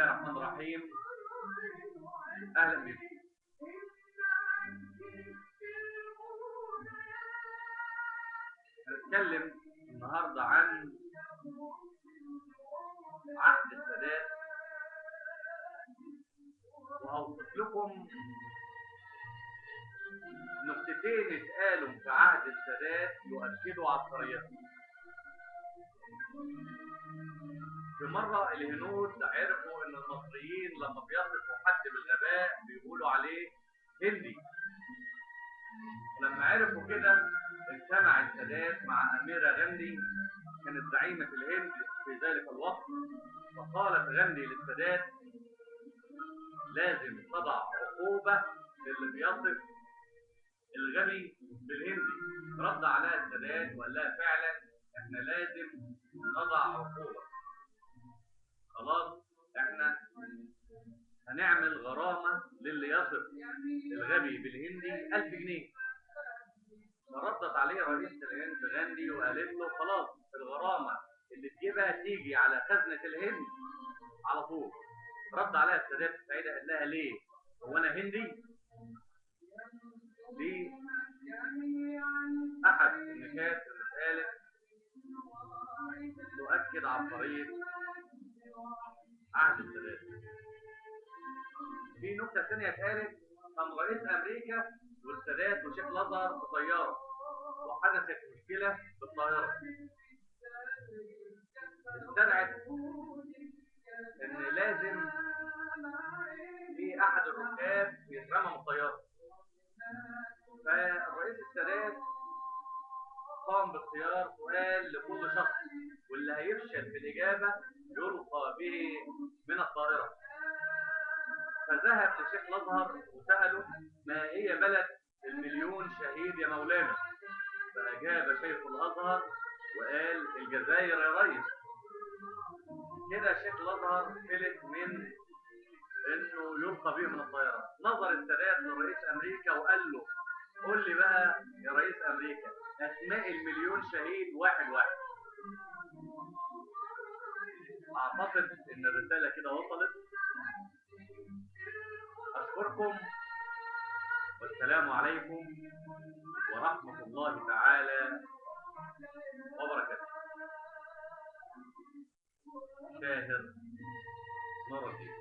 الرحمن الرحيم. أهلا بكم. هنتكلم النهارده عن عهد السادات، وهوصف لكم نقطتين اتقالوا في عهد السادات يؤكدوا عبقريته. في مرة الهنود عرفوا ان المصريين لما بيصفوا حد بالغباء بيقولوا عليه هندي. ولما عرفوا كده اجتمع السادات مع أميرة غاندي كانت زعيمة الهند في ذلك الوقت، فقالت غاندي للسادات: لازم تضع عقوبة للي بيصف الغبي بالهندي. رد عليها السادات وقال لها: فعلا احنا لازم نضع عقوبة. خلاص احنا هنعمل غرامة للي يصف الغبي بالهندي 1000 جنيه. فردت عليه رئيسة الهند غاندي وقالت له: خلاص الغرامة اللي تجيبها تيجي على خزنة الهند على طول. رد عليها السادات السعيدة قال لها: ليه؟ هو أنا هندي؟ دي أحد النكات اللي اتقالت تؤكد عبقرية عهد السادات. في نكتة ثانية اتقالت: كان رئيس أمريكا والسادات وشيخ الأزهر في طيارة وحدثت مشكلة في الطائرة، استدعت إن لازم في أحد الركاب يترمى من الطيارة. فالرئيس السادات قام باختيار سؤال لكل شخص، واللي هيفشل في الإجابة يلقى به من الطائرة. فذهب لشيخ الأزهر وسأله: ما هي بلد المليون شهيد يا مولانا؟ فأجاب شيخ الأزهر وقال: الجزائر يا ريس. كده شيخ الأزهر فلت من إنه يلقى به من الطائرة. نظر السادات لرئيس أمريكا وقال له: قول لي بقى يا رئيس أمريكا أسماء المليون شهيد واحد واحد. أعتقد إن الرسالة كده وصلت. أشكركم والسلام عليكم ورحمة الله تعالى وبركاته. شاهر نور الدين.